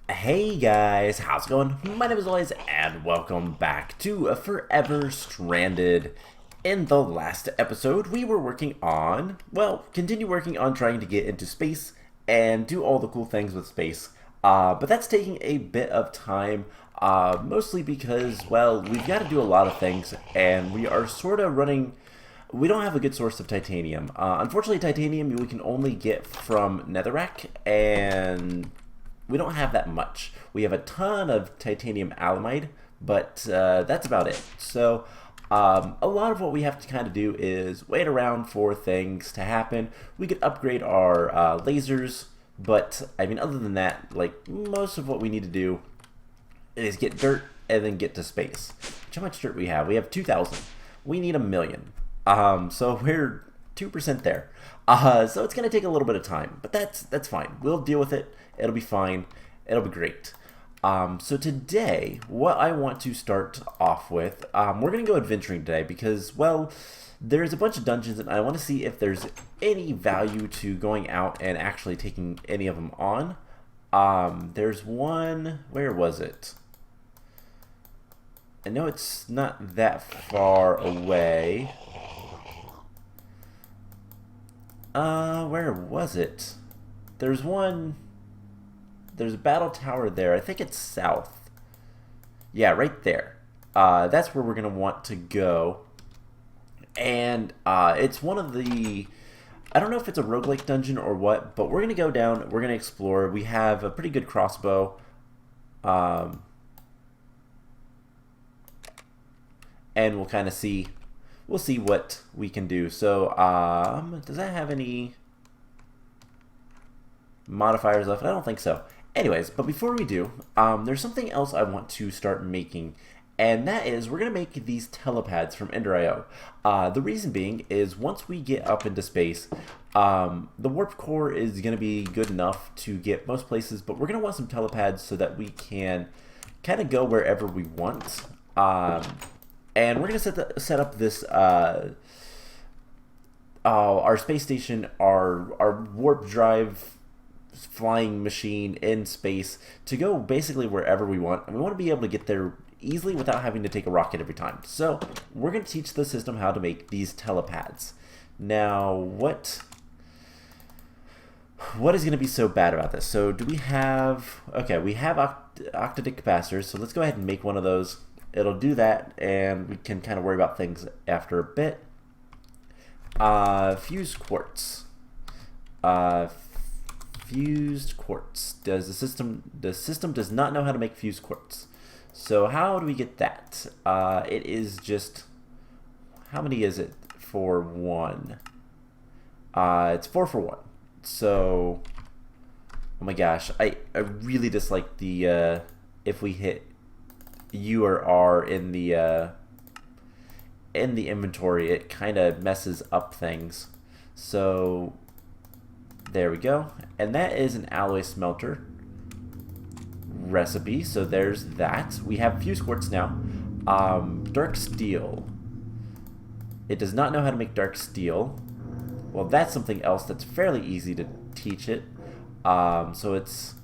Hey guys, how's it going? My name is Elias, and welcome back to Forever Stranded. In the last episode, we were working on, continue working on trying to get into space and do all the cool things with space. But that's taking a bit of time, mostly because, we've got to do a lot of things, and we are sort of running. We don't have a good source of titanium. Unfortunately, titanium we can only get from netherrack, and we don't have that much. We have a ton of titanium alamide, but that's about it. So a lot of what we have to kind of do is wait around for things to happen. We could upgrade our lasers, but I mean, other than that, like most of what we need to do is get dirt and then get to space. How much dirt we have? We have 2,000. We need 1,000,000. So we're 2% there. So it's gonna take a little bit of time, but that's fine. We'll deal with it. It'll be fine. It'll be great. So today, what I want to start off with, we're gonna go adventuring today because, there's a bunch of dungeons and I want to see if there's any value to going out and actually taking any of them on. There's one. Where was it? I know it's not that far away. Where was it? There's one. There's a battle tower there. I think it's south. Yeah, right there. That's where we're gonna want to go. And it's one of the. I don't know if it's a roguelike dungeon or what, but we're gonna go down. We're gonna explore. We have a pretty good crossbow. And we'll kind of see. We'll see what we can do. So, does that have any modifiers left? I don't think so. Anyways, but before we do, there's something else I want to start making, and that is we're going to make these telepads from Ender.io. The reason being is once we get up into space, the warp core is going to be good enough to get most places, but we're going to want some telepads so that we can kind of go wherever we want. And we're going to set up this our space station, our warp drive flying machine in space to go basically wherever we want, and we want to be able to get there easily without having to take a rocket every time. So we're going to teach the system how to make these telepads. Now, what is going to be so bad about this? So do we have... Okay, we have octadic capacitors, so let's go ahead and make one of those. It'll do that, and we can kind of worry about things after a bit. Fused quartz. Fused quartz. The system does not know how to make fused quartz. So how do we get that? It is just, how many is it for one? It's 4 for 1. So, oh my gosh, I really dislike the if we hit U or R in the inventory, it kind of messes up things. So there we go, and that is an alloy smelter recipe. So there's that. We have fused quartz now. Dark steel. It does not know how to make dark steel. Well, that's something else that's fairly easy to teach it. So it's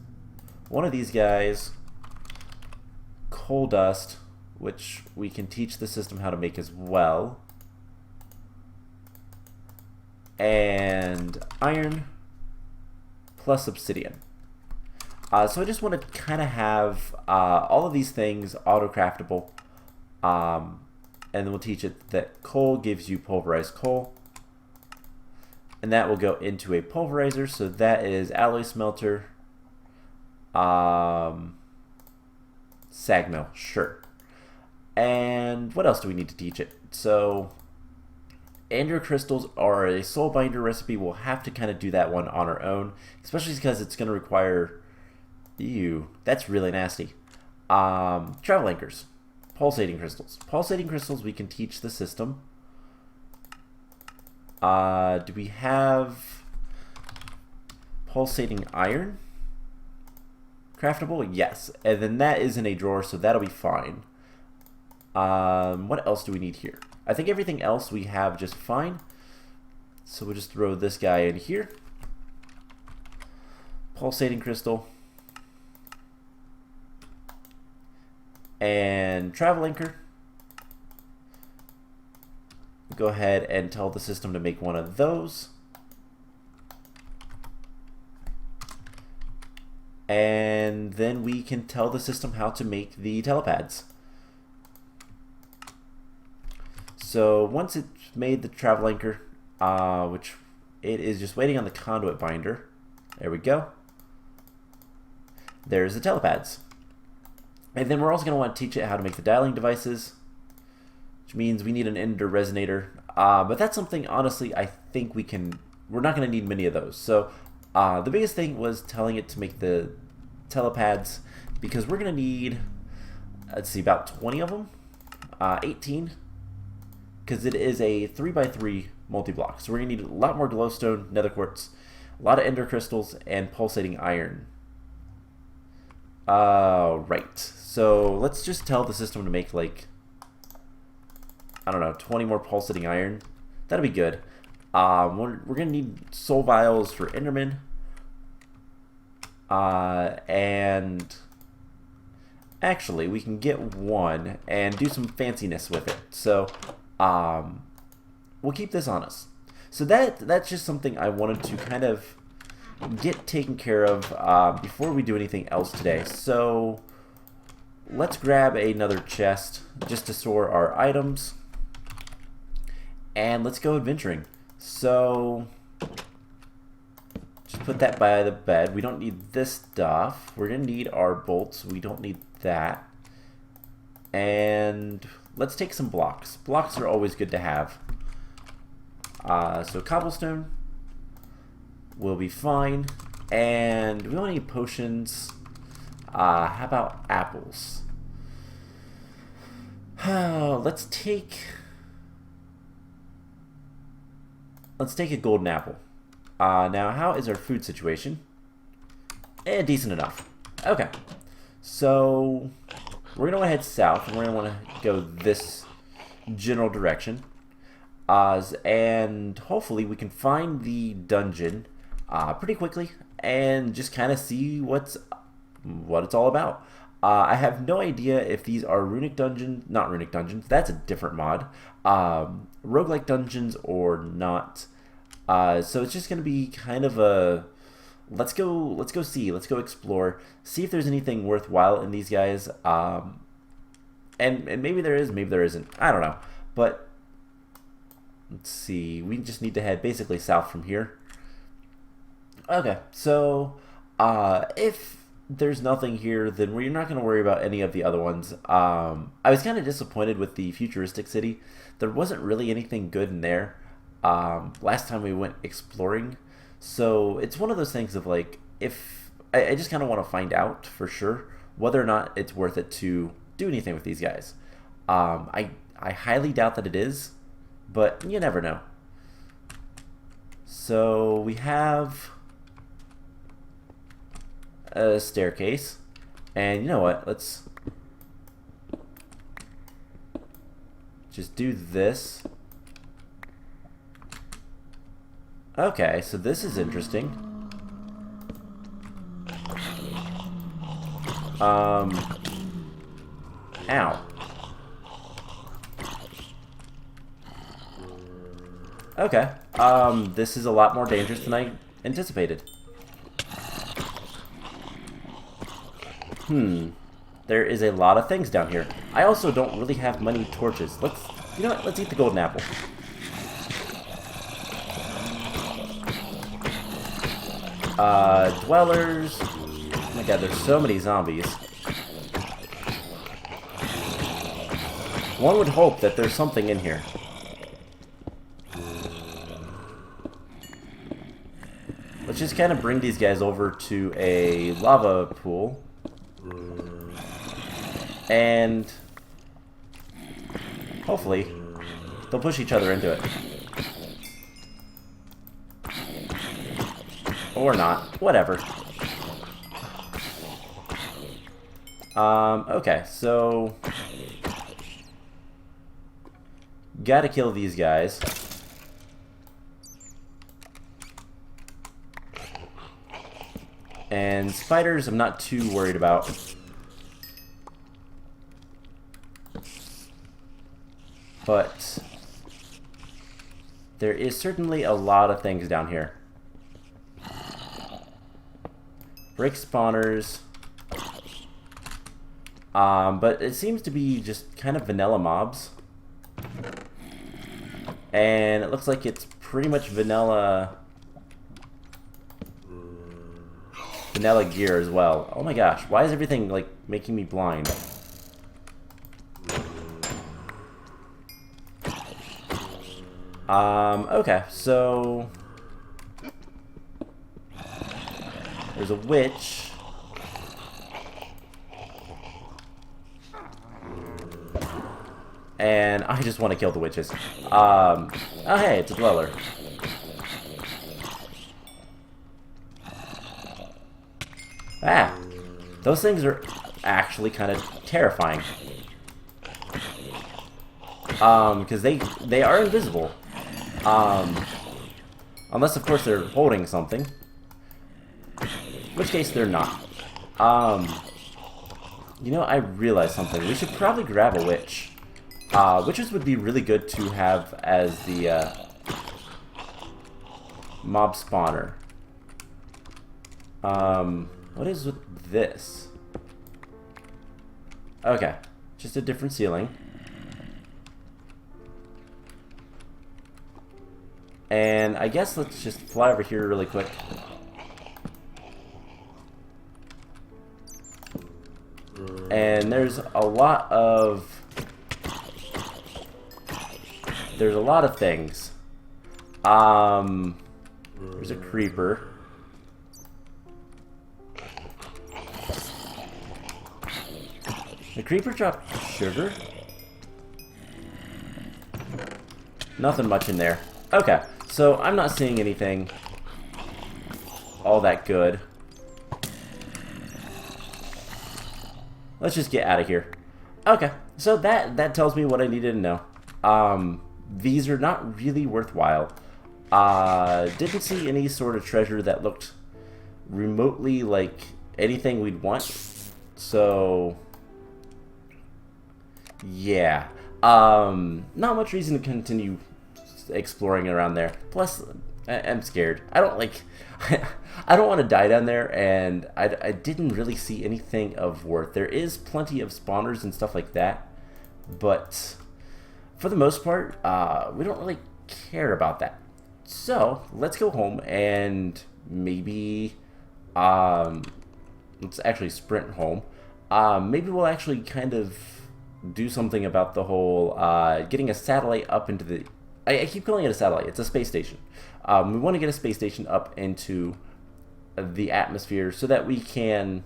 one of these guys. Coal dust, which we can teach the system how to make as well. And iron plus obsidian. So I just want to kind of have all of these things auto-craftable. And then we'll teach it that coal gives you pulverized coal. And that will go into a pulverizer. So that is alloy smelter. Sag mill, sure. And what else do we need to teach it? So Ender crystals are a soul binder recipe. We'll have to kind of do that one on our own, especially because it's going to require... Ew, that's really nasty. Travel anchors. Pulsating crystals. Pulsating crystals we can teach the system. Do we have pulsating iron? Craftable? Yes. And then that is in a drawer, so that'll be fine. What else do we need here? I think everything else we have just fine. So we'll just throw this guy in here. Pulsating crystal. And travel anchor. Go ahead and tell the system to make one of those. And then we can tell the system how to make the telepads. So once it's made the travel anchor, which it is just waiting on the conduit binder. There we go. There's the telepads. And then we're also going to want to teach it how to make the dialing devices, which means we need an ender resonator. But that's something, honestly, I think we're not going to need many of those. So the biggest thing was telling it to make the telepads, because we're going to need, let's see, about 20 of them, 18, because it is a 3x3 multi-block. So we're going to need a lot more glowstone, nether quartz, a lot of ender crystals, and pulsating iron. Right. So let's just tell the system to make, like, I don't know, 20 more pulsating iron. That'll be good. We're going to need soul vials for Enderman. And actually, we can get one and do some fanciness with it. So we'll keep this on us. So that's just something I wanted to kind of get taken care of before we do anything else today. So let's grab another chest just to store our items, and let's go adventuring. So just put that by the bed. We don't need this stuff. We're gonna need our bolts. We don't need that. And let's take some blocks. Blocks are always good to have. So cobblestone will be fine. And we don't need potions. How about apples? Let's take a golden apple. Now, how is our food situation? Decent enough. Okay. So we're going to head south, and we're going to want to go this general direction. And hopefully we can find the dungeon pretty quickly and just kind of see what it's all about. I have no idea if these are runic dungeons, not runic dungeons, that's a different mod, roguelike dungeons or not. So it's just going to be kind of a let's go see, let's go explore, see if there's anything worthwhile in these guys. And maybe there is, maybe there isn't. I don't know. But let's see. We just need to head basically south from here. Okay, so if there's nothing here, then we're not going to worry about any of the other ones. I was kind of disappointed with the futuristic city. There wasn't really anything good in there last time we went exploring. So it's one of those things of like, if I just kind of want to find out for sure whether or not it's worth it to do anything with these guys. I highly doubt that it is, but you never know. So we have a staircase, and you know what, let's just do this. Okay, so this is interesting. Ow. Okay, this is a lot more dangerous than I anticipated. There is a lot of things down here. I also don't really have many torches. You know what, let's eat the golden apple. Dwellers. Oh my god, there's so many zombies. One would hope that there's something in here. Let's just kind of bring these guys over to a lava pool. And hopefully they'll push each other into it. Or not. Whatever. Okay, so gotta kill these guys. And spiders I'm not too worried about. but there is certainly a lot of things down here. Brick spawners. But it seems to be just kind of vanilla mobs. And it looks like it's pretty much vanilla gear as well. Oh my gosh, why is everything like making me blind? Okay, so there's a witch. And I just want to kill the witches. Oh hey, it's a dweller. Ah, those things are actually kind of terrifying. Because they are invisible. Unless of course they're holding something. In which case they're not. You know, I realized something. We should probably grab a witch. Witches would be really good to have as the mob spawner. What is with this? Okay, just a different ceiling. And I guess let's just fly over here really quick. And there's a lot of things. There's a creeper. The creeper dropped sugar? Nothing much in there. Okay, so I'm not seeing anything all that good. Let's just get out of here. Okay, so that tells me what I needed to know. These are not really worthwhile. Didn't see any sort of treasure that looked remotely like anything we'd want. So yeah, not much reason to continue exploring around there. Plus, I'm scared. I don't want to die down there, and I didn't really see anything of worth. There is plenty of spawners and stuff like that, but for the most part, we don't really care about that. So let's go home and maybe let's actually sprint home. Maybe we'll actually kind of do something about the whole getting a satellite up into the... I keep calling it a satellite. It's a space station. We want to get a space station up into the atmosphere so that we can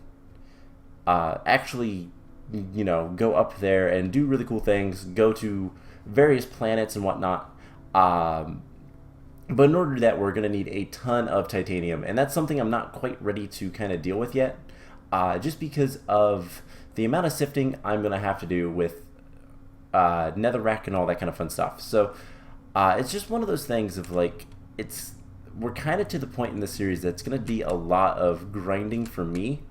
actually, you know, go up there and do really cool things, go to various planets and whatnot. But in order to do that, we're going to need a ton of titanium, and that's something I'm not quite ready to kind of deal with yet, just because of the amount of sifting I'm going to have to do with netherrack and all that kind of fun stuff. So it's just one of those things of like, we're kind of to the point in the series that's going to be a lot of grinding for me,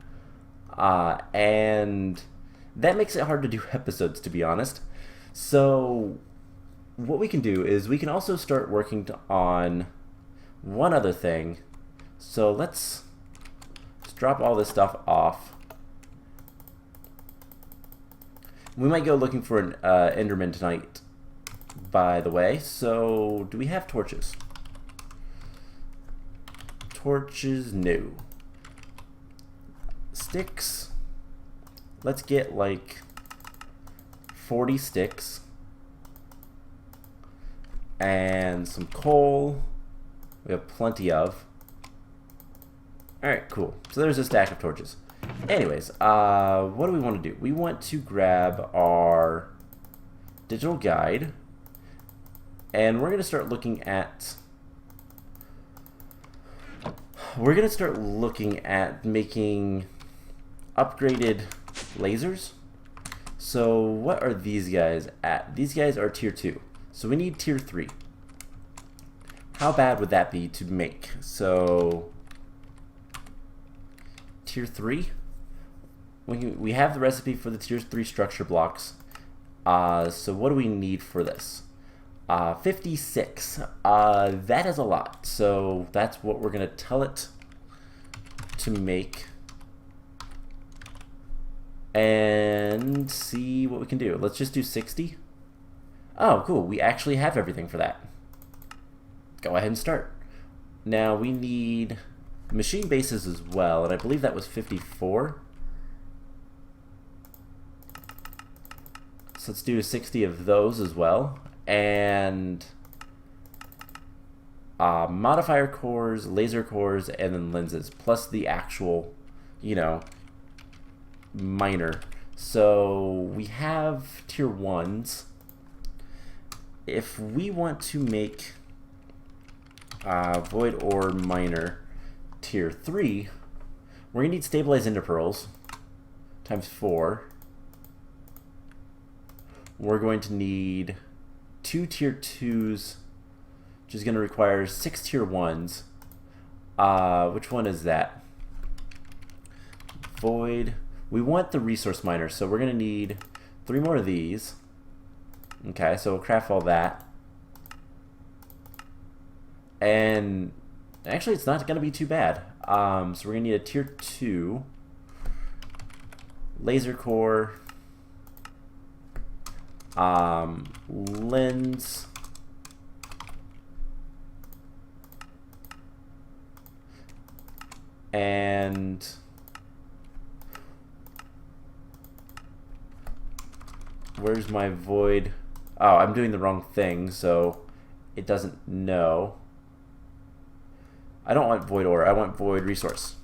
and that makes it hard to do episodes, to be honest. So what we can do is we can also start working on one other thing. So let's drop all this stuff off. We might go looking for an Enderman tonight, by the way. So do we have torches? Torches, no. Sticks. Let's get like 40 sticks. And some coal. We have plenty of. Alright, cool. So there's a stack of torches. Anyways, what do we want to do? We want to grab our digital guide. And we're going to start looking at... making upgraded lasers. So what are these guys at? These guys are tier 2. So we need tier 3. How bad would that be to make? So tier 3. We have the recipe for the tier 3 structure blocks. So what do we need for this? 56. That is a lot. So that's what we're going to tell it to make. And see what we can do. Let's just do 60. Oh, cool. We actually have everything for that. Go ahead and start. Now we need machine bases as well, and I believe that was 54. So let's do 60 of those as well. And modifier cores, laser cores, and then lenses, plus the actual, you know, miner. So we have tier 1s. If we want to make void ore miner tier 3, we're going to need stabilized ender pearls times 4. We're going to need 2 tier 2s, which is going to require 6 tier 1s. Which one is that? Void. We want the resource miner, so we're going to need 3 more of these. Okay, so we'll craft all that. And actually, it's not going to be too bad. So we're going to need a tier 2 laser core, lens, and where's my void? Oh, I'm doing the wrong thing, so it doesn't know. I don't want void ore, I want void resource.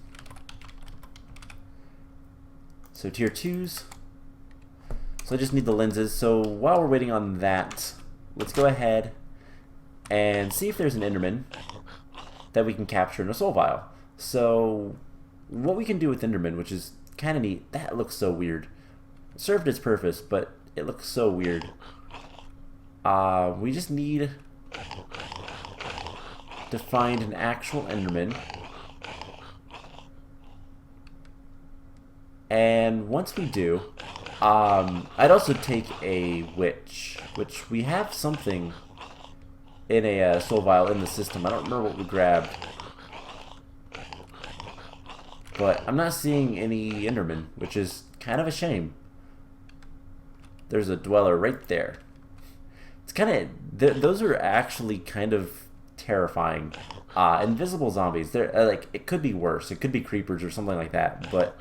So tier 2s. So I just need the lenses. So while we're waiting on that, let's go ahead and see if there's an Enderman that we can capture in a soul vial. So what we can do with Enderman, which is kind of neat, that looks so weird. It served its purpose, but it looks so weird. We just need to find an actual Enderman. And once we do, I'd also take a witch, which we have something in a soul vial in the system. I don't remember what we grabbed. But I'm not seeing any Enderman, which is kind of a shame. There's a dweller right there. It's kind of... those are actually kind of terrifying. Invisible zombies. They're like, it could be worse. It could be creepers or something like that. But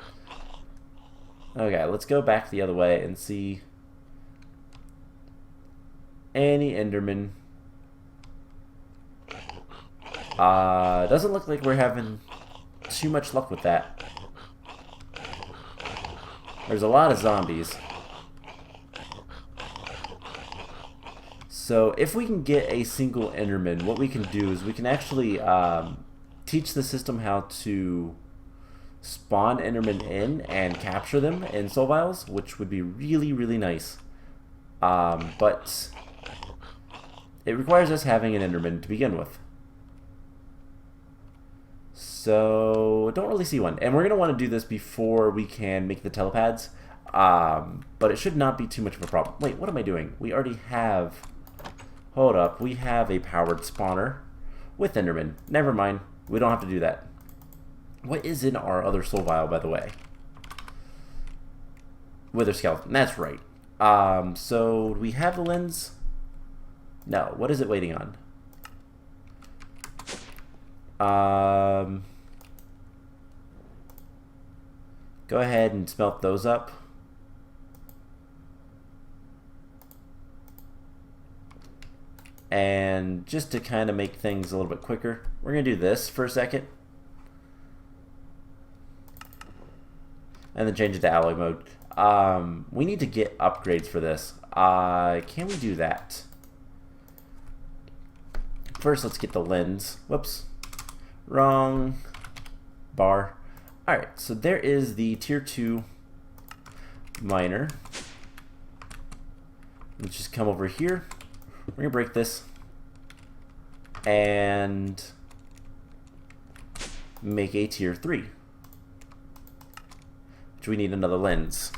okay, let's go back the other way and see any Enderman. Doesn't look like we're having too much luck with that. There's a lot of zombies. So if we can get a single Enderman, what we can do is we can actually teach the system how to spawn Endermen in and capture them in soul vials, which would be really, really nice. But it requires us having an Enderman to begin with. So don't really see one. And we're going to want to do this before we can make the telepads. But it should not be too much of a problem. Wait, what am I doing? We already have... Hold up, we have a powered spawner with Enderman. Never mind, we don't have to do that. What is in our other soul vial, by the way? Wither skeleton, that's right. So we have the lens. No, what is it waiting on? Go ahead and smelt those up. And just to kind of make things a little bit quicker, we're going to do this for a second. And then change it to alloy mode. We need to get upgrades for this. Can we do that? First, let's get the lens. Whoops. Wrong bar. Alright, so there is the tier 2 miner. Let's just come over here. We're going to break this and make a tier 3, which we need another lens.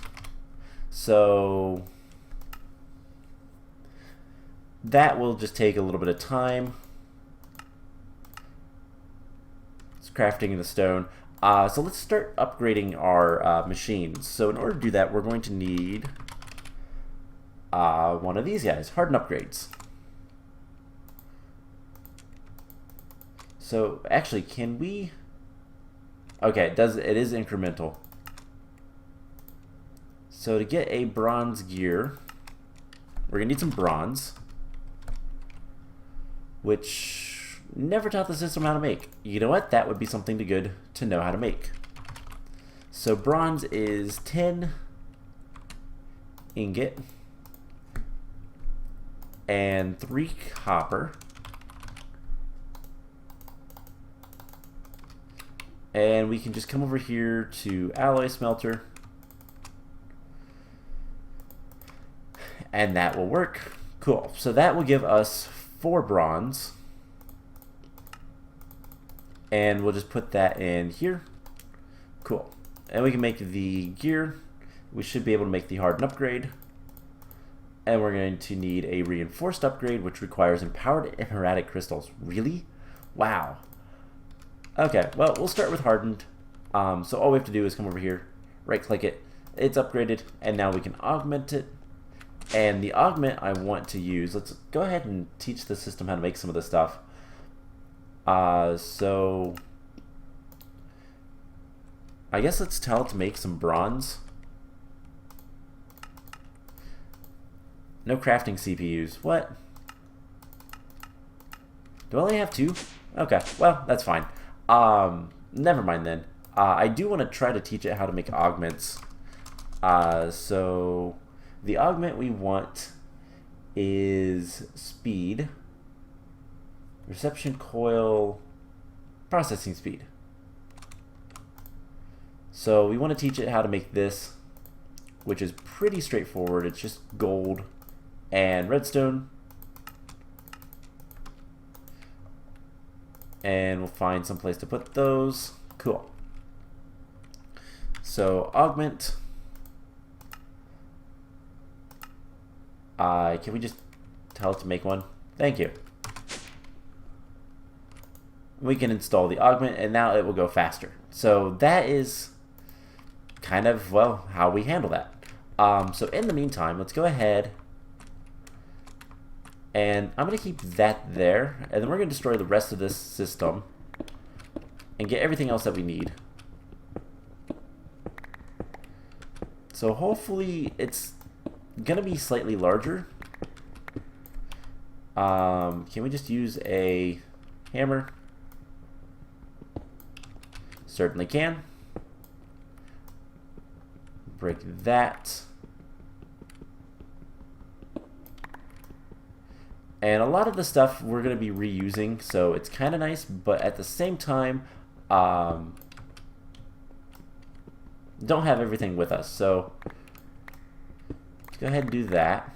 So that will just take a little bit of time. It's crafting the stone. So let's start upgrading our machines. So in order to do that, we're going to need one of these guys, harden upgrades. So actually, can we? Okay, it does. It is incremental. So to get a bronze gear, we're gonna need some bronze, which never taught the system how to make. You know what? That would be something good to know how to make. So bronze is 10 ingot and 3 copper. And we can just come over here to alloy smelter, and that will work. Cool. So that will give us 4 bronze, and we'll just put that in here. Cool. And we can make the gear. We should be able to make the hardened upgrade, and we're going to need a reinforced upgrade, which requires empowered emeradic crystals. Really? Wow. Okay, well, we'll start with hardened. So all we have to do is come over here, right-click it. It's upgraded, and now we can augment it. And the augment I want to use, let's go ahead and teach the system how to make some of this stuff. So I guess let's tell it to make some bronze. No crafting CPUs. What? Do I only have 2? Okay, well, that's fine. Never mind then. I do want to try to teach it how to make augments. So the augment we want is speed, reception coil, processing speed. So we want to teach it how to make this, which is pretty straightforward. It's just gold and redstone. And we'll find some place to put those. Cool. So augment. Can we just tell it to make one? Thank you. We can install the augment, and now it will go faster. So that is kind of, well, how we handle that. So in the meantime, let's go ahead, and I'm going to keep that there, and then we're going to destroy the rest of this system and get everything else that we need. So hopefully it's going to be slightly larger. Can we just use a hammer? Certainly can. Break that. And a lot of the stuff we're going to be reusing, so it's kind of nice, but at the same time, don't have everything with us. So let's go ahead and do that.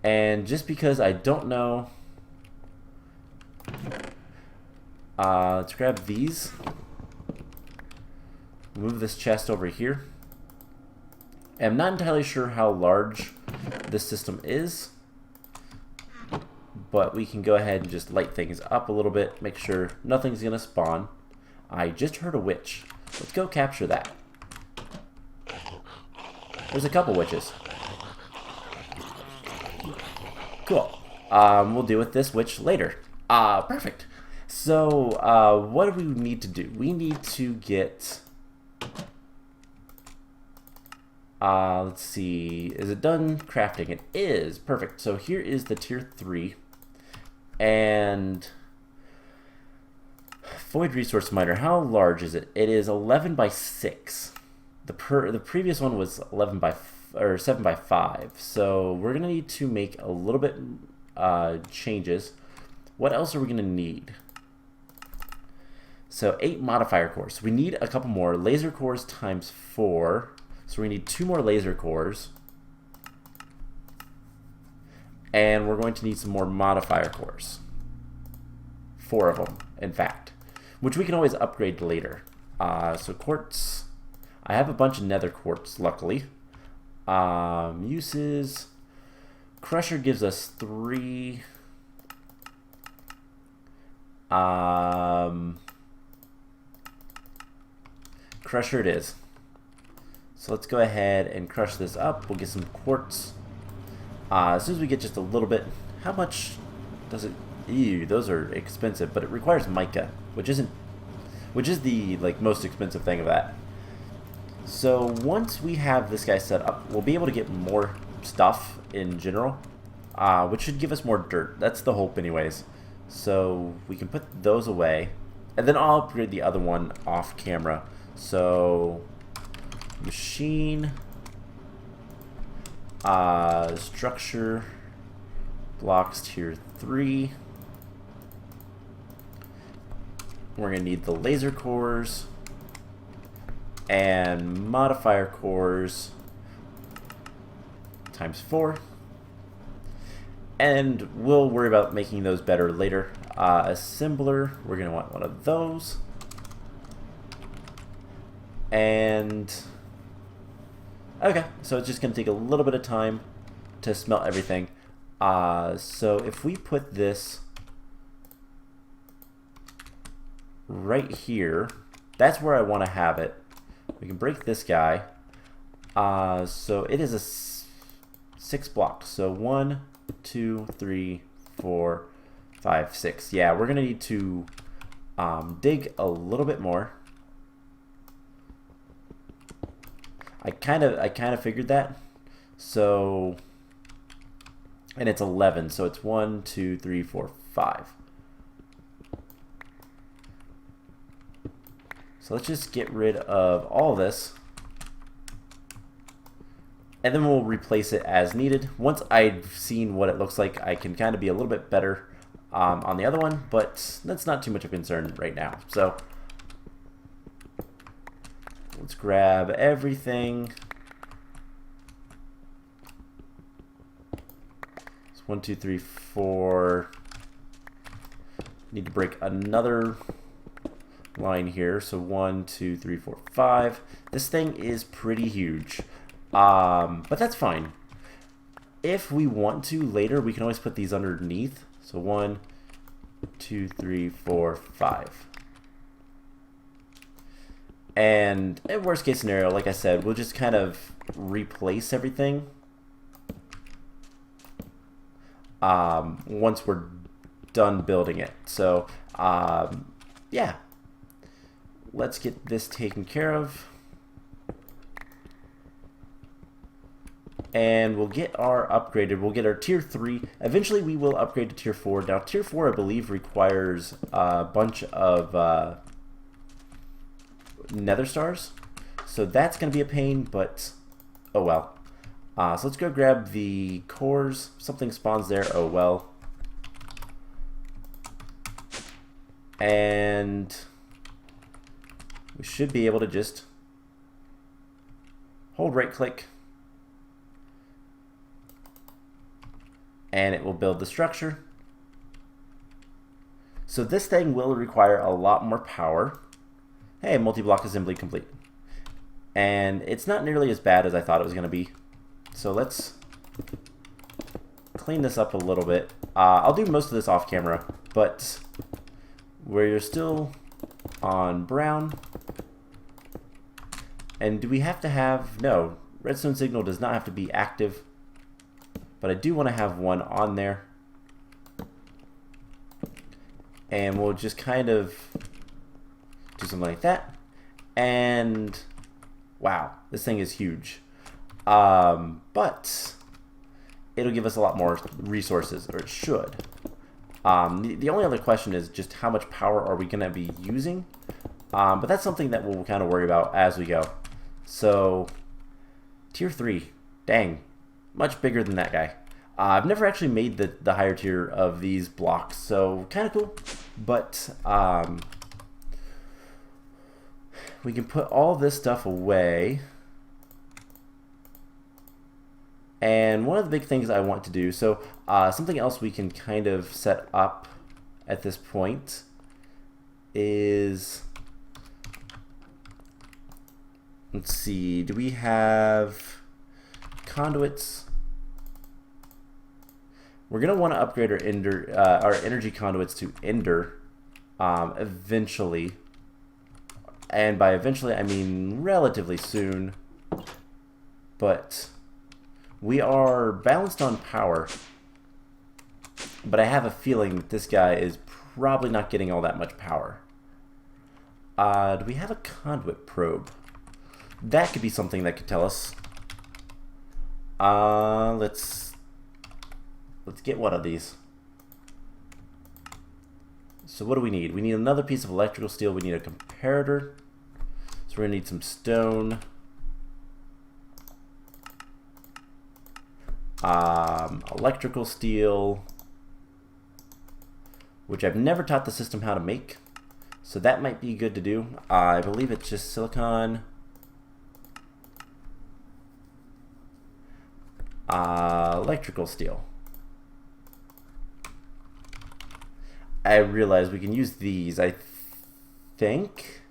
And just because I don't know, let's grab these. Move this chest over here. I'm not entirely sure how large this system is, but we can go ahead and just light things up a little bit, make sure nothing's gonna spawn. I just heard a witch. Let's go capture that. There's a couple witches. Cool. We'll deal with this witch later. Perfect. So, what do we need to do? We need to get... let's see. Is it done crafting? It is. Perfect. So here is the tier 3. And... Void resource miner. How large is it? It is 11 by 6. The previous one was 11 by... or 7 by 5. So we're going to need to make a little bit changes. What else are we going to need? So 8 modifier cores. We need a couple more. Laser cores times 4. So we need 2 more laser cores. And we're going to need some more modifier cores. 4 of them, in fact. Which we can always upgrade later. So quartz. I have a bunch of nether quartz, luckily. Uses. Crusher gives us 3. Crusher it is. So let's go ahead and crush this up. We'll get some quartz. As soon as we get just a little bit, how much does it? Ew, those are expensive, but it requires mica, which is the most expensive thing of that. So once we have this guy set up, we'll be able to get more stuff in general, which should give us more dirt. That's the hope, anyways. So we can put those away, and then I'll upgrade the other one off camera. So machine, structure, blocks tier 3. We're going to need the laser cores and modifier cores times 4. And we'll worry about making those better later. Assembler, we're going to want one of those. And okay, so it's just going to take a little bit of time to smelt everything. So if we put this right here, that's where I want to have it. We can break this guy. So it is a 6 block. So 1, 2, 3, 4, 5, 6. Yeah, we're gonna need to dig a little bit more. I kind of figured that. So, and it's 11. So it's 1, 2, 3, 4, 5. So let's just get rid of all this, and then we'll replace it as needed. Once I've seen what it looks like, I can kind of be a little bit better on the other one, but that's not too much of a concern right now. So let's grab everything. It's 1, 2, 3, 4. Need to break another line here. So 1, 2, 3, 4, 5. This thing is pretty huge, but that's fine. If we want to later, we can always put these underneath. So 1, 2, 3, 4, 5. And in worst case scenario, like I said, we'll just kind of replace everything once we're done building it. So yeah, let's get this taken care of, and we'll get our upgraded. We'll get our tier 3. Eventually we will upgrade to tier 4. Now tier 4 I believe requires a bunch of nether stars, so that's going to be a pain, but oh well. So let's go grab the cores. Something spawns there, oh well. And we should be able to just hold right click and it will build the structure. So this thing will require a lot more power. Hey, multi-block assembly complete. And it's not nearly as bad as I thought it was going to be. So let's clean this up a little bit. I'll do most of this off camera, but where you're still on brown. And do we have to have, no, redstone signal does not have to be active, but I do want to have one on there. And we'll just kind of do something like that. And wow, this thing is huge. But it'll give us a lot more resources, or it should. The only other question is just how much power are we going to be using? But that's something that we'll kind of worry about as we go. So, tier 3, dang, much bigger than that guy. I've never actually made the higher tier of these blocks, so kind of cool. But we can put all this stuff away. And one of the big things I want to do, so something else we can kind of set up at this point is, let's see, do we have conduits? We're going to want to upgrade our energy conduits to Ender eventually. And by eventually, I mean relatively soon. But we are balanced on power. But I have a feeling that this guy is probably not getting all that much power. Do we have a conduit probe? That could be something that could tell us. Let's get one of these. So what do we need? We need another piece of electrical steel. We need a comparator. So we're gonna need some stone. Electrical steel, which I've never taught the system how to make. So that might be good to do. I believe it's just silicon. Electrical steel. I realize we can use these, I think.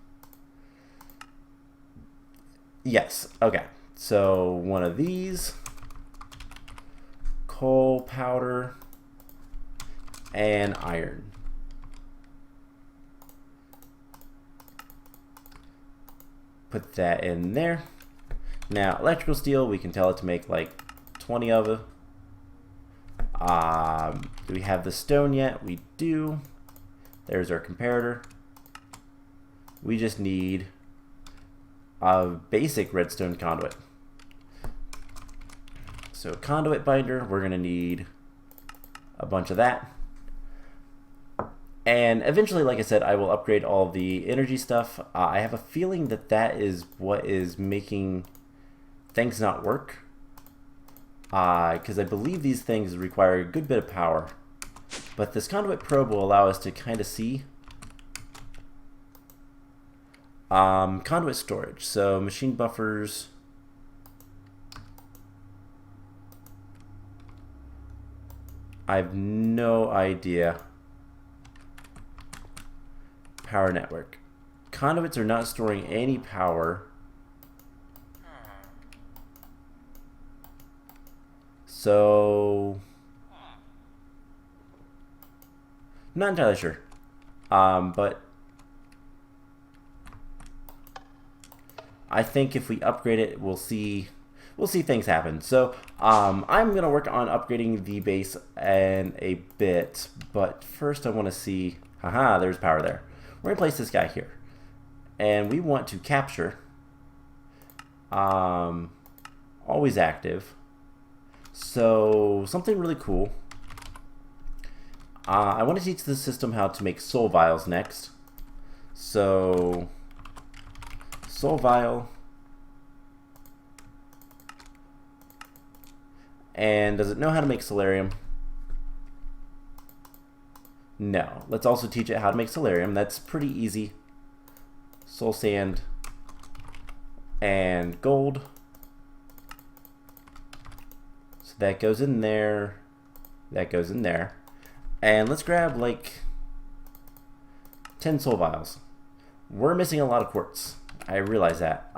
Yes, okay. So one of these. Coal powder. And iron. Put that in there. Now, electrical steel, we can tell it to make like 20 of it. Do we have the stone yet? We do. There's our comparator. We just need a basic redstone conduit. So conduit binder, we're gonna need a bunch of that. And eventually, like I said, I will upgrade all the energy stuff. I have a feeling that that is what is making things not work. Because I believe these things require a good bit of power. But this conduit probe will allow us to kind of see. Conduit storage. So machine buffers. I have no idea. Power network. Conduits are not storing any power. So, not entirely sure. But I think if we upgrade it, we'll see things happen. So I'm gonna work on upgrading the base in a bit, but first I want to see. Haha, there's power there. We're gonna place this guy here, and we want to capture. Always active. So something really cool. I want to teach the system how to make soul vials next. So soul vial. And does it know how to make solarium? No. Let's also teach it how to make solarium. That's pretty easy. Soul sand and gold. So that goes in there. That goes in there. And let's grab like 10 soul vials. We're missing a lot of quartz. I realize that.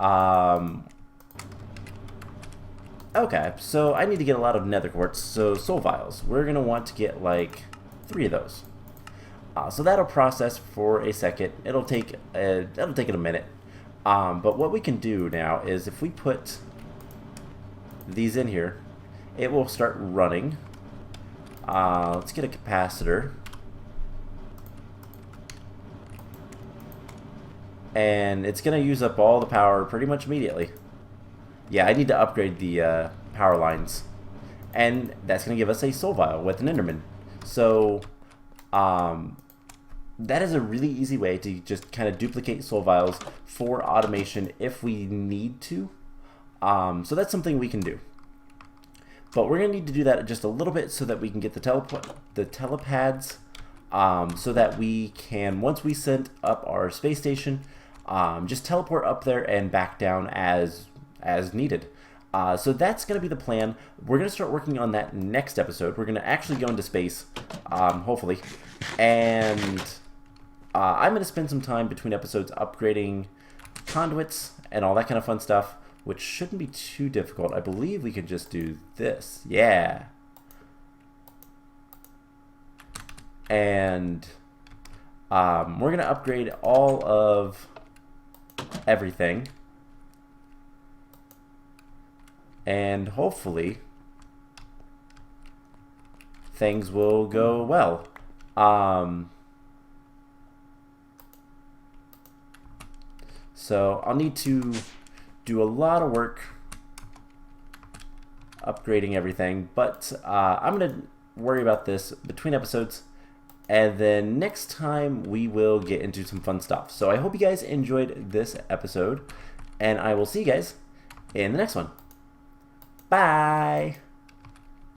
Okay, so I need to get a lot of nether quartz. So soul vials. We're going to want to get like 3 of those. So that'll process for a second. It'll take it a minute. But what we can do now is if we put these in here, it will start running. Let's get a capacitor. And it's going to use up all the power pretty much immediately. Yeah, I need to upgrade the power lines. And that's going to give us a soul vial with an enderman. So, that is a really easy way to just kind of duplicate soul vials for automation if we need to. So that's something we can do. But we're going to need to do that just a little bit so that we can get the telepads, so that we can, once we send up our space station, just teleport up there and back down as needed. So that's going to be the plan. We're going to start working on that next episode. We're going to actually go into space, hopefully. And I'm going to spend some time between episodes upgrading conduits and all that kind of fun stuff, which shouldn't be too difficult. I believe we could just do this. Yeah. and we're going to upgrade all of everything, and hopefully things will go well. So I'll need to do a lot of work upgrading everything, but I'm going to worry about this between episodes, and then next time we will get into some fun stuff. So I hope you guys enjoyed this episode, and I will see you guys in the next one. Bye!